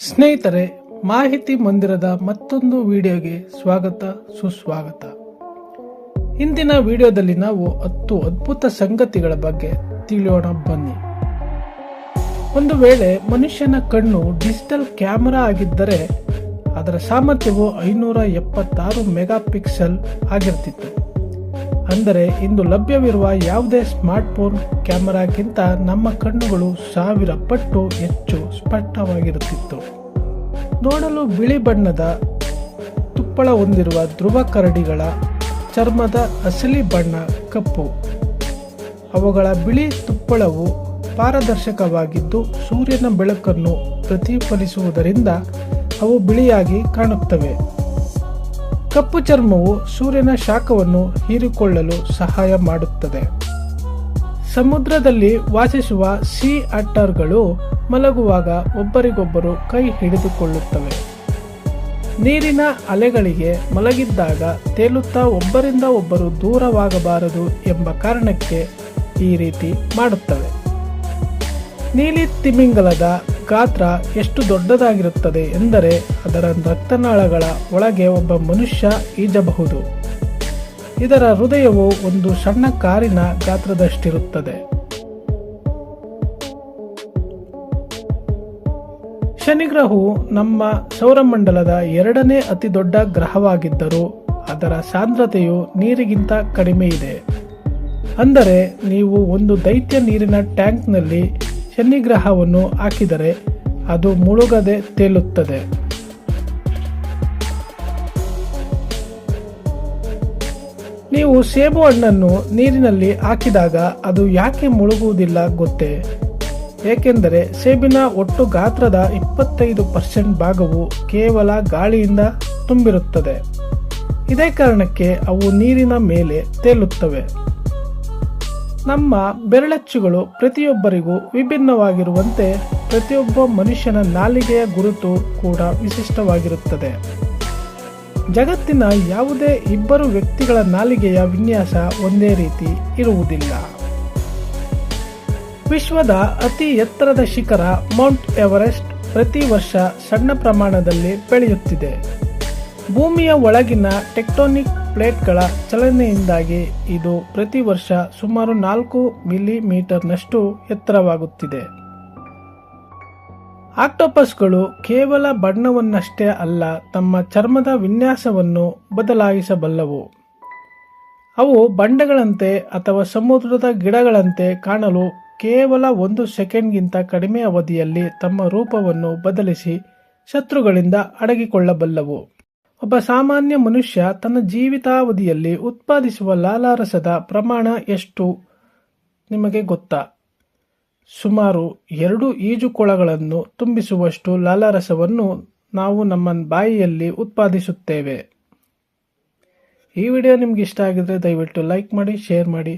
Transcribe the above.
ಸ್ನೇಹಿತರೆ, ಮಾಹಿತಿ ಮಂದಿರದ ಮತ್ತೊಂದು ವಿಡಿಯೋಗೆ ಸ್ವಾಗತ ಸುಸ್ವಾಗತ. ಇಂದಿನ ವಿಡಿಯೋದಲ್ಲಿ ನಾವು 10 ಅದ್ಭುತ ಸಂಗತಿಗಳ ಬಗ್ಗೆ ತಿಳಿಯೋಣ ಬನ್ನಿ. ಒಂದು ವೇಳೆ ಮನುಷ್ಯನ ಕಣ್ಣು ಡಿಜಿಟಲ್ ಕ್ಯಾಮೆರಾ ಆಗಿದ್ದರೆ ಅದರ ಸಾಮರ್ಥ್ಯವು 576 ಮೆಗಾ ಪಿಕ್ಸೆಲ್ ಆಗಿರ್ತಿತ್ತು. ಅಂದರೆ ಇಂದು ಲಭ್ಯವಿರುವ ಯಾವುದೇ ಸ್ಮಾರ್ಟ್ಫೋನ್ ಕ್ಯಾಮೆರಾಕ್ಕಿಂತ ನಮ್ಮ ಕಣ್ಣುಗಳು 1000 ಪಟ್ಟು ಹೆಚ್ಚು ಸ್ಪಷ್ಟವಾಗಿರುತ್ತಿತ್ತು. ನೋಡಲು ಬಿಳಿ ಬಣ್ಣದ ತುಪ್ಪಳ ಹೊಂದಿರುವ ಧ್ರುವ ಕರಡಿಗಳ ಚರ್ಮದ ಅಸಲಿ ಬಣ್ಣ ಕಪ್ಪು. ಅವುಗಳ ಬಿಳಿ ತುಪ್ಪಳವು ಪಾರದರ್ಶಕವಾಗಿದ್ದು ಸೂರ್ಯನ ಬೆಳಕನ್ನು ಪ್ರತಿಫಲಿಸುವುದರಿಂದ ಅವು ಬಿಳಿಯಾಗಿ ಕಾಣುತ್ತವೆ. ಕಪ್ಪು ಚರ್ಮವು ಸೂರ್ಯನ ಶಾಖವನ್ನು ಹೀರಿಕೊಳ್ಳಲು ಸಹಾಯ ಮಾಡುತ್ತದೆ. ಸಮುದ್ರದಲ್ಲಿ ವಾಸಿಸುವ ಸೀ ಅಟ್ಟರ್ಗಳು ಮಲಗುವಾಗ ಒಬ್ಬರಿಗೊಬ್ಬರು ಕೈ ಹಿಡಿದುಕೊಳ್ಳುತ್ತವೆ. ನೀರಿನ ಅಲೆಗಳಿಗೆ ಮಲಗಿದ್ದಾಗ ತೇಲುತ್ತಾ ಒಬ್ಬರಿಂದ ಒಬ್ಬರು ದೂರವಾಗಬಾರದು ಎಂಬ ಕಾರಣಕ್ಕೆ ಈ ರೀತಿ ಮಾಡುತ್ತವೆ. ನೀಲಿ ತಿಮಿಂಗಲದ ಗಾತ್ರ ಎಷ್ಟು ದೊಡ್ಡದಾಗಿರುತ್ತದೆ ಎಂದರೆ ಅದರ ರಕ್ತನಾಳಗಳ ಒಳಗೆ ಒಬ್ಬ ಮನುಷ್ಯ ಈಜಬಹುದು. ಇದರ ಹೃದಯವು ಒಂದು ಸಣ್ಣ ಕಾರಿನ ಗಾತ್ರದಷ್ಟಿರುತ್ತದೆ. ಶನಿಗ್ರಹವು ನಮ್ಮ ಸೌರಮಂಡಲದ 2ನೇ ಅತಿ ದೊಡ್ಡ ಗ್ರಹವಾಗಿದ್ದರೂ ಅದರ ಸಾಂದ್ರತೆಯು ನೀರಿಗಿಂತ ಕಡಿಮೆ ಇದೆ. ಅಂದರೆ ನೀವು ಒಂದು ದೈತ್ಯ ನೀರಿನ ಟ್ಯಾಂಕ್ನಲ್ಲಿ ಶನಿಗ್ರಹವನ್ನು ಹಾಕಿದರೆ ಅದು ಮುಳುಗದೆ ತೇಲುತ್ತದೆ. ನೀವು ಸೇಬು ಹಣ್ಣನ್ನು ನೀರಿನಲ್ಲಿ ಹಾಕಿದಾಗ ಅದು ಯಾಕೆ ಮುಳುಗುವುದಿಲ್ಲ ಗೊತ್ತೇ? ಏಕೆಂದರೆ ಸೇಬಿನ ಒಟ್ಟು ಗಾತ್ರದ 25% ಭಾಗವು ಕೇವಲ ಗಾಳಿಯಿಂದ ತುಂಬಿರುತ್ತದೆ. ಇದೇ ಕಾರಣಕ್ಕೆ ಅವು ನೀರಿನ ಮೇಲೆ ತೇಲುತ್ತವೆ. ನಮ್ಮ ಬೆರಳಚ್ಚುಗಳು ಪ್ರತಿಯೊಬ್ಬರಿಗೂ ವಿಭಿನ್ನವಾಗಿರುವಂತೆ ಪ್ರತಿಯೊಬ್ಬ ಮನುಷ್ಯನ ನಾಲಿಗೆಯ ಗುರುತು ಕೂಡ ವಿಶಿಷ್ಟವಾಗಿರುತ್ತದೆ. ಜಗತ್ತಿನ ಯಾವುದೇ ಇಬ್ಬರು ವ್ಯಕ್ತಿಗಳ ನಾಲಿಗೆಯ ವಿನ್ಯಾಸ ಒಂದೇ ರೀತಿ ಇರುವುದಿಲ್ಲ. ವಿಶ್ವದ ಅತಿ ಎತ್ತರದ ಶಿಖರ ಮೌಂಟ್ ಎವರೆಸ್ಟ್ ಪ್ರತಿ ವರ್ಷ ಸಣ್ಣ ಪ್ರಮಾಣದಲ್ಲಿ ಬೆಳೆಯುತ್ತಿದೆ. ಭೂಮಿಯ ಒಳಗಿನ ಟೆಕ್ಟೋನಿಕ್ ಪ್ಲೇಟ್ಗಳ ಚಲನೆಯಿಂದಾಗಿ ಇದು ಪ್ರತಿ ವರ್ಷ ಸುಮಾರು 4 ಮಿಲಿಮೀಟರ್ನಷ್ಟು ಎತ್ತರವಾಗುತ್ತಿದೆ. ಆಕ್ಟೋಪಸ್ಗಳು ಕೇವಲ ಬಣ್ಣವನ್ನಷ್ಟೇ ಅಲ್ಲ, ತಮ್ಮ ಚರ್ಮದ ವಿನ್ಯಾಸವನ್ನು ಬದಲಾಯಿಸಬಲ್ಲವು. ಅವು ಬಂಡೆಗಳಂತೆ ಅಥವಾ ಸಮುದ್ರದ ಗಿಡಗಳಂತೆ ಕಾಣಲು ಕೇವಲ 1 ಸೆಕೆಂಡ್ಗಿಂತ ಕಡಿಮೆ ಅವಧಿಯಲ್ಲಿ ತಮ್ಮ ರೂಪವನ್ನು ಬದಲಿಸಿ ಶತ್ರುಗಳಿಂದ ಅಡಗಿಕೊಳ್ಳಬಲ್ಲವು. ಒಬ್ಬ ಸಾಮಾನ್ಯ ಮನುಷ್ಯ ತನ್ನ ಜೀವಿತಾವಧಿಯಲ್ಲಿ ಉತ್ಪಾದಿಸುವ ಲಾಲಾರಸದ ಪ್ರಮಾಣ ಎಷ್ಟು ನಿಮಗೆ ಗೊತ್ತಾ? ಸುಮಾರು 2 ಈಜುಕೊಳಗಳನ್ನು ತುಂಬಿಸುವಷ್ಟು ಲಾಲಾರಸವನ್ನು ನಾವು ನಮ್ಮ ಬಾಯಿಯಲ್ಲಿ ಉತ್ಪಾದಿಸುತ್ತೇವೆ. ಈ ವಿಡಿಯೋ ನಿಮ್ಗೆ ಇಷ್ಟ ಆಗಿದ್ರೆ ದಯವಿಟ್ಟು ಲೈಕ್ ಮಾಡಿ, ಶೇರ್ ಮಾಡಿ,